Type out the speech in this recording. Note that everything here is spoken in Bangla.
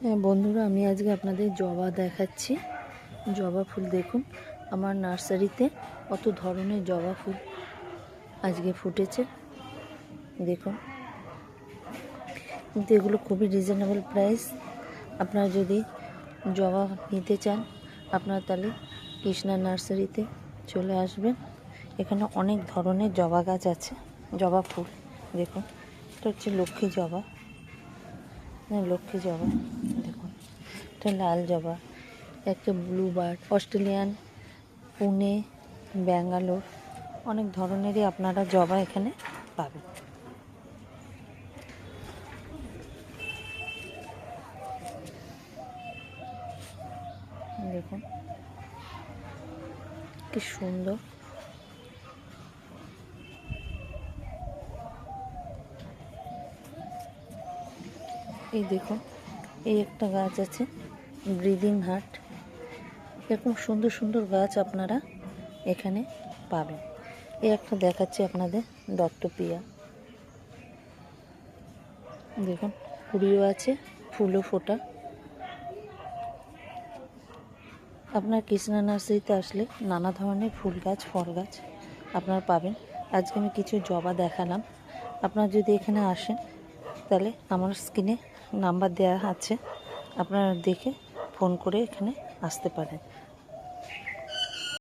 হ্যাঁ বন্ধুরা, আমি আজকে আপনাদের জবা দেখাচ্ছি। জবা ফুল দেখুন, আমার নার্সারিতে কত ধরনের জবা ফুল আজকে ফুটেছে দেখুন। কিন্তু এগুলো খুবই রিজনেবল প্রাইস। আপনারা যদি জবা নিতে চান আপনারা তাহলে কৃষ্ণা নার্সারিতে চলে আসবেন। এখানে অনেক ধরনের জবা গাছ আছে, জবা ফুল দেখুন। এটা হচ্ছে লক্ষ্মী জবা, লক্ষ্মী জবা দেখুন। এটা লাল জবা, একটা blue bird, Australian, Pune, Bangalore, অনেক ধরনেরই আপনারা জবা এখানে পাবেন। দেখুন কি সুন্দর। এই দেখুন, এই একটা গাছ আছে ব্রিদিং হার্ট। এরকম সুন্দর সুন্দর গাছ আপনারা এখানে পাবেন। এই একটা দেখাচ্ছি আপনাদের দত্তপ্রিয়া, দেখুন কুড়িও আছে, ফুলও ফোটা। আপনার কৃষ্ণা নার্সারিতে আসলে নানা ধরনের ফুল গাছ, ফল গাছ আপনারা পাবেন। আজকে আমি কিছু জবা দেখালাম। আপনারা যদি এখানে আসেন তাহলে আমার স্ক্রিনে নাম্বার দেওয়া আছে, আপনারা দেখে ফোন করে এখানে আসতে পারেন।